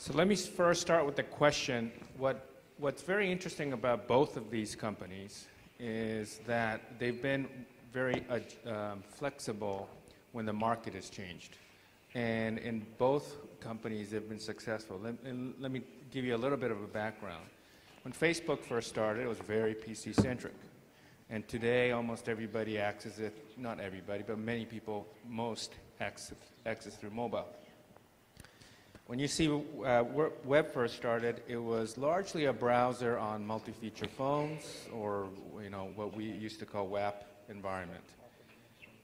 So let me first start with the question. What's very interesting about both of these companies is that they've been very flexible when the market has changed. And in both companies, they've been successful. Let me give you a little bit of a background. When Facebook first started, it was very PC-centric. And today, almost everybody accesses it, not everybody, but many people, most access through mobile. When you see web first started, it was largely a browser on multi-feature phones, or what we used to call WAP environment.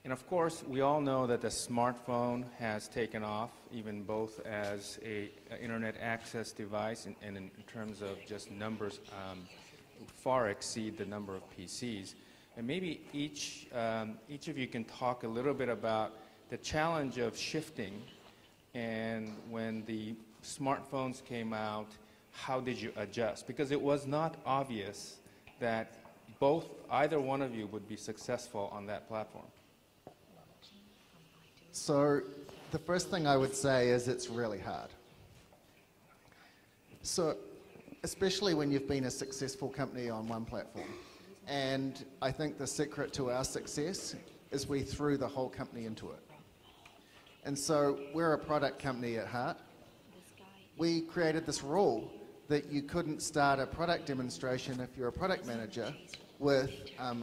And of course, we all know that the smartphone has taken off, even both as an internet access device and in terms of just numbers far exceed the number of PCs. And maybe each of you can talk a little bit about the challenge of shifting, and when the smartphones came out, how did you adjust? Because it was not obvious that either one of you would be successful on that platform. So the first thing I would say is it's really hard. So especially when you've been a successful company on one platform. And I think the secret to our success is we threw the whole company into it. And so we're a product company at heart. We created this rule that you couldn't start a product demonstration if you're a product manager with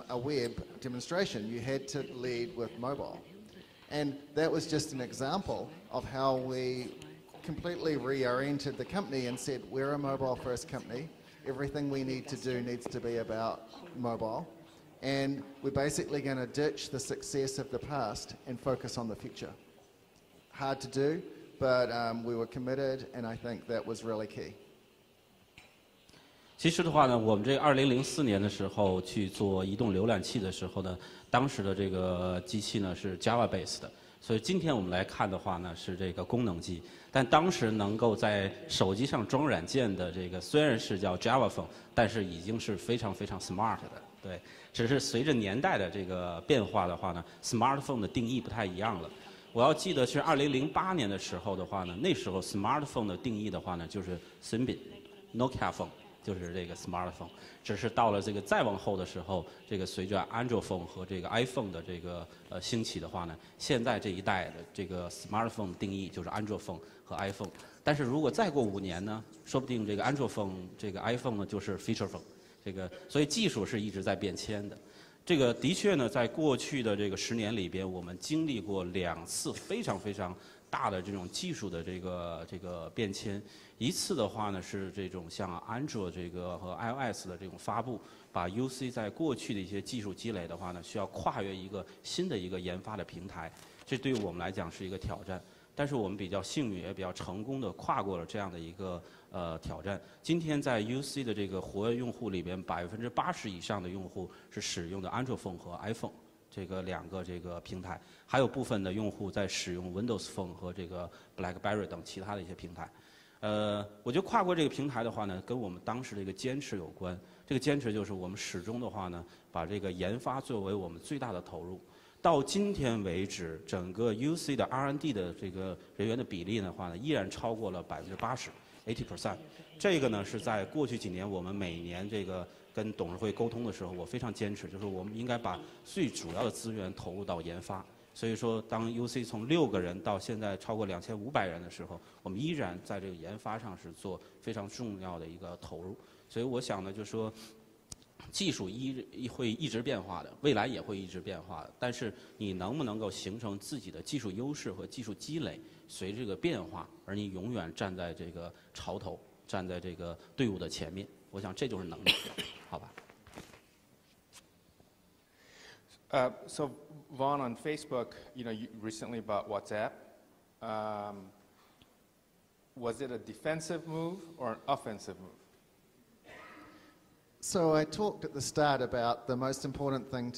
a web demonstration. You had to lead with mobile. And that was just an example of how we completely reoriented the company and said, we're a mobile-first company. Everything we need to do needs to be about mobile. And we're basically going to ditch the success of the past and focus on the future. Hard to do, but we were committed, and I think that was really key. 其实的话呢，我们这2004年的时候去做移动浏览器的时候呢，当时的这个机器呢是 Java based 的，所以今天我们来看的话呢是这个功能机，但当时能够在手机上装软件的这个虽然是叫 Java phone， 但是已经是非常非常 smart 的，对，只是随着年代的这个变化的话呢 ，smartphone 的定义不太一样了。我要记得是2008年的时候的话呢，那时候 smartphone 的定义的话呢，就是 Symbian、Nokia phone， 就是这个 smartphone。只是到了这个再往后的时候，这个随着 Android phone 和这个 iPhone 的这个兴起的话呢，现在这一代的这个 smartphone 定义就是 Android phone 和 iPhone。但是如果再过5年呢，说不定这个 Android phone 这个 iPhone 呢就是 feature phone。这个所以技术是一直在变迁的。这个的确呢，在过去的这个10年里边，我们经历过2次非常非常大的这种技术的这个变迁。一次的话呢，是这种像 Android 这个和 iOS 的这种发布，把 UC 在过去的一些技术积累的话呢，需要跨越一个新的一个研发的平台，这对于我们来讲是一个挑战。但是我们比较幸运，也比较成功的跨过了这样的一个挑战。今天在 UC 的这个活跃用户里边，80%以上的用户是使用的 Android phone 和 iPhone 这个2个这个平台，还有部分的用户在使用 Windows Phone 和这个 BlackBerry 等其他的一些平台。我觉得跨过这个平台的话呢，跟我们当时的一个坚持有关。这个坚持就是我们始终的话呢，把这个研发作为我们最大的投入。到今天为止，整个 UC 的 R&D 的这个人员的比例的话呢，依然超过了80%，80%。这个呢是在过去几年我们每年这个跟董事会沟通的时候，我非常坚持，就是我们应该把最主要的资源投入到研发。所以说，当 UC 从6个人到现在超过2500人的时候，我们依然在这个研发上是做非常重要的一个投入。所以我想呢，就是说。技术会一直变化的，未来也会一直变化的。但是你能不能够形成自己的技术优势和技术积累，随着这个变化，而你永远站在这个潮头，站在这个队伍的前面，我想这就是能力，好吧？So Vaughn, on Facebook, you recently bought WhatsApp. Was it a defensive move or an offensive move? So I talked at the start about the most important thing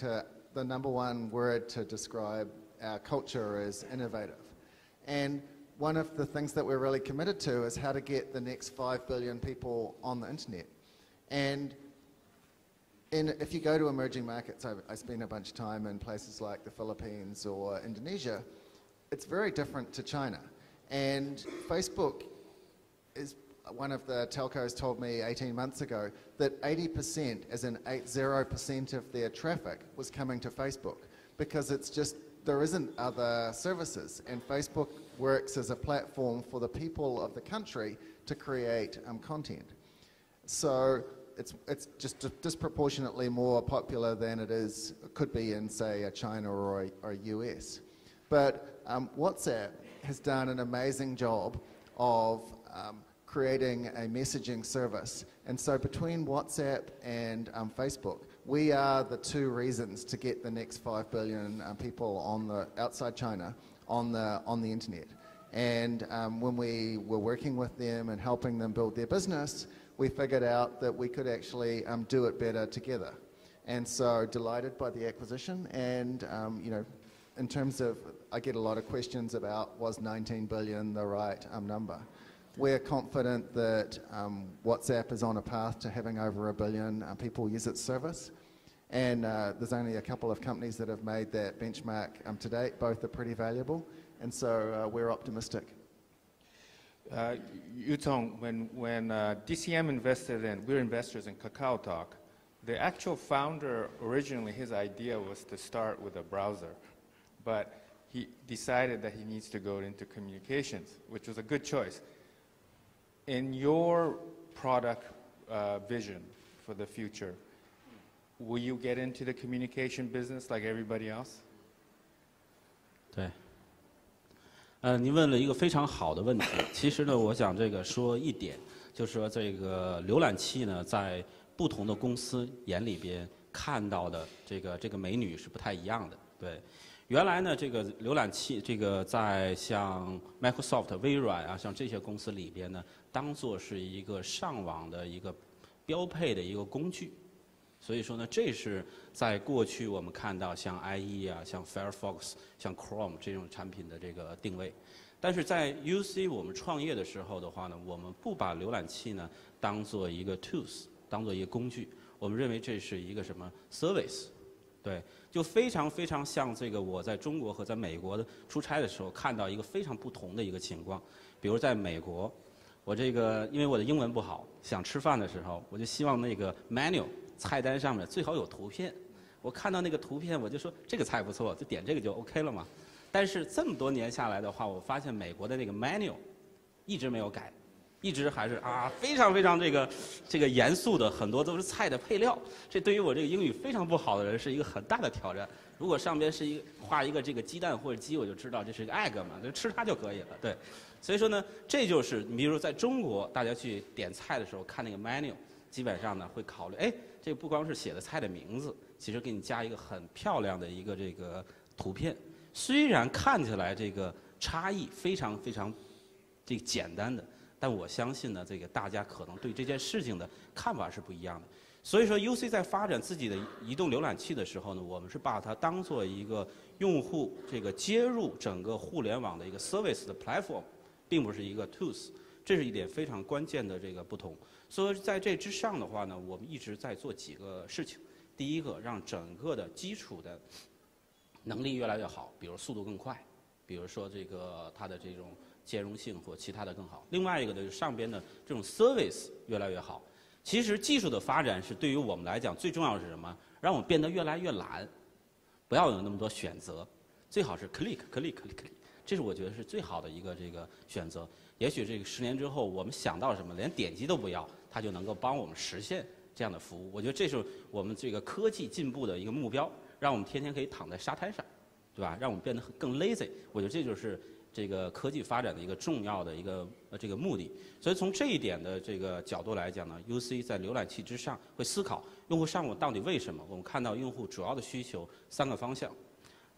the number one word to describe our culture is innovative. And one of the things that we're really committed to is how to get the next 5 billion people on the internet. And if you go to emerging markets, I spend a bunch of time in places like the Philippines or Indonesia, it's very different to China. And Facebook is one of the telcos told me 18 months ago that 80%, as in 80% of their traffic was coming to Facebook because it's just, there isn't other services, and Facebook works as a platform for the people of the country to create content. So it's just disproportionately more popular than it could be in, say, China or US. But WhatsApp has done an amazing job of creating a messaging service. And so between WhatsApp and Facebook, we are the two reasons to get the next 5 billion people outside China on the internet. And when we were working with them and helping them build their business, we figured out that we could actually do it better together. And so delighted by the acquisition. And you know, in terms of, I get a lot of questions about, was 19 billion the right number? We're confident that WhatsApp is on a path to having over 1 billion people use its service. And there's only a couple of companies that have made that benchmark to date. Both are pretty valuable. And so we're optimistic. Yutong, when DCM invested in, we're investors in KakaoTalk, the actual founder, originally his idea was to start with a browser. But he decided that he needs to go into communications, which was a good choice. In your product vision for the future, will you get into the communication business like everybody else? 对，您问了一个非常好的问题。其实呢，我想这个说一点，就是说这个浏览器呢，在不同的公司眼里边看到的这个美女是不太一样的。对，原来呢，这个浏览器这个在像 Microsoft、微软啊，像这些公司里边呢，当做是一个上网的一个标配的一个工具。所以说呢，这是在过去我们看到像 IE 啊、像 Firefox、像 Chrome 这种产品的这个定位。但是在 UC 我们创业的时候的话呢，我们不把浏览器呢当做一个 tools， 当做一个工具，我们认为这是一个什么 service， 对，就非常非常像这个我在中国和在美国的出差的时候看到一个非常不同的一个情况。比如在美国，我这个因为我的英文不好，想吃饭的时候，我就希望那个 menu 菜单上面最好有图片。我看到那个图片，我就说这个菜不错，就点这个就 OK 了嘛。但是这么多年下来的话，我发现美国的那个 menu 一直没有改，一直还是非常非常这个严肃的，很多都是菜的配料。这对于我这个英语非常不好的人是一个很大的挑战。如果上边是画一个这个鸡蛋或者鸡，我就知道这是一个 egg 嘛，就吃它就可以了。对，所以说呢，这就是你比如说在中国，大家去点菜的时候看那个 menu， 基本上呢会考虑，哎，这不光是写的菜的名字，其实给你加一个很漂亮的一个这个图片。虽然看起来这个差异非常非常这个简单的，但我相信呢，这个大家可能对这件事情的看法是不一样的。所以说 UC 在发展自己的移动浏览器的时候呢，我们是把它当做一个用户这个接入整个互联网的一个 service 的 platform， 并不是一个 tools， 这是一点非常关键的这个不同。所以在这之上的话呢，我们一直在做几个事情。第一个，让整个的基础的能力越来越好，比如速度更快，比如说这个它的这种兼容性或其他的更好。另外一个呢，就是上边的这种 service 越来越好。其实技术的发展是对于我们来讲最重要的是什么？让我们变得越来越懒，不要有那么多选择，最好是 click， 这是我觉得是最好的一个这个选择。也许这个10年之后，我们想到什么，连点击都不要，它就能够帮我们实现这样的服务。我觉得这是我们这个科技进步的一个目标，让我们天天可以躺在沙滩上，对吧？让我们变得更 lazy。我觉得这就是这个科技发展的一个重要的一个这个目的。所以从这一点的这个角度来讲呢 ，UC 在浏览器之上会思考用户上网到底为什么。我们看到用户主要的需求3个方向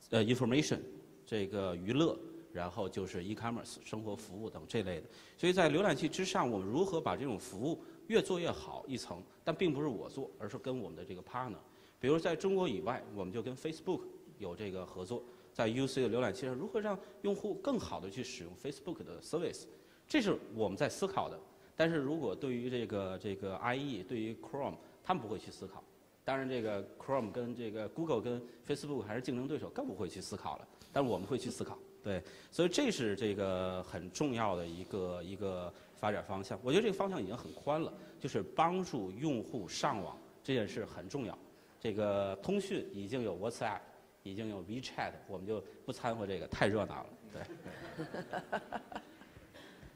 ，information 这个娱乐。然后就是 e-commerce 生活服务等这类的，所以在浏览器之上，我们如何把这种服务越做越好一层？但并不是我做，而是跟我们的这个 partner。比如在中国以外，我们就跟 Facebook 有这个合作，在 UC 的浏览器上如何让用户更好的去使用 Facebook 的 service， 这是我们在思考的。但是如果对于这个 IE， 对于 Chrome， 他们不会去思考。当然，这个 Chrome 跟这个 Google 跟 Facebook 还是竞争对手，更不会去思考了。但是我们会去思考。对，所以这是这个很重要的一个发展方向。我觉得这个方向已经很宽了，就是帮助用户上网这件事很重要。这个通讯已经有 WhatsApp， 已经有 WeChat， 我们就不掺和这个，太热闹了。对。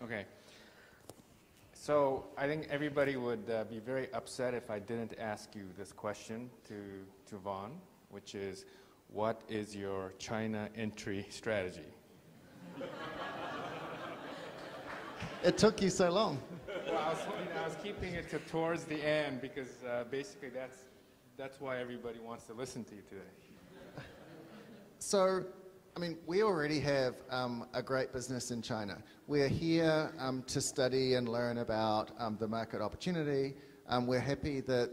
Okay. So I think everybody would be very upset if I didn't ask you this question to Vaughn, which is, what is your China entry strategy? It took you so long. Well, I was keeping it towards the end because basically that's why everybody wants to listen to you today. So, I mean, we already have a great business in China. We're here to study and learn about the market opportunity. We're happy that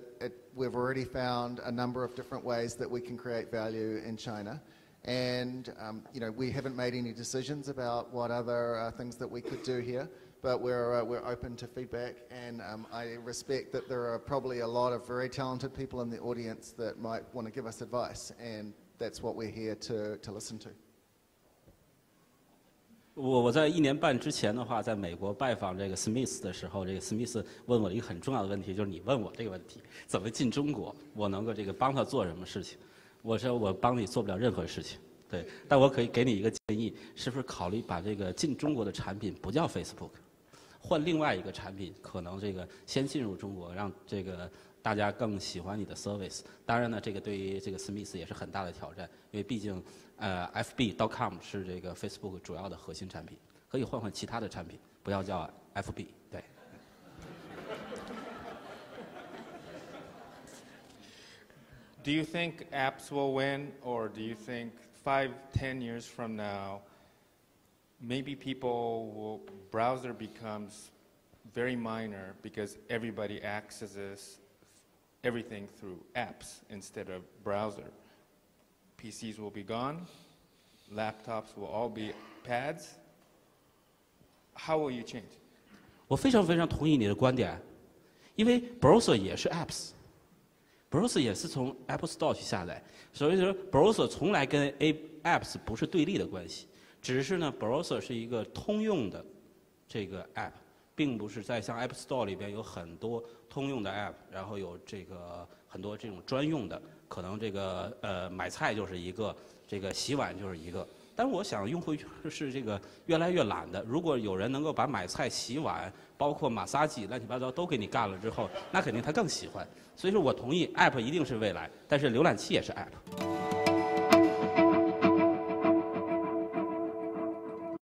we've already found a number of different ways that we can create value in China. And, you know, we haven't made any decisions about what other things that we could do here, but we're open to feedback. And I respect that there are probably a lot of very talented people in the audience that might want to give us advice. And that's what we're here to listen to. 我在1年半之前的话，在美国拜访这个 Smith 的时候，这个 Smith 问我一个很重要的问题，就是你问我这个问题，怎么进中国？我能够这个帮他做什么事情？我说我帮你做不了任何事情，对，但我可以给你一个建议，是不是考虑把这个进中国的产品不叫 Facebook， 换另外一个产品，可能这个先进入中国，让这个大家更喜欢你的 service。当然呢，这个对于这个 Smith 也是很大的挑战，因为毕竟FB.com 是这个 Facebook 主要的核心产品，可以换换其他的产品，不要叫 FB。对。Do you think apps will win, or do you think 5, 10 years from now, maybe browser becomes very minor because everybody accesses everything through apps instead of browser? PCs will be gone, laptops will all be pads. How will you change? 我非常非常同意你的观点，因为 browser 也是 apps。browser 也是从 Apple Store 去下载，所以说 browser 从来跟 apps 不是对立的关系，只是呢 browser 是一个通用的这个 app， 并不是在像 App Store 里边有很多通用的 app， 然后有这个很多这种专用的，可能这个买菜就是一个，这个洗碗就是一个。但是我想用户是这个越来越懒的，如果有人能够把买菜、洗碗，包括马杀鸡、乱七八糟都给你干了之后，那肯定他更喜欢。所以说我同意 App 一定是未来，但是浏览器也是 App。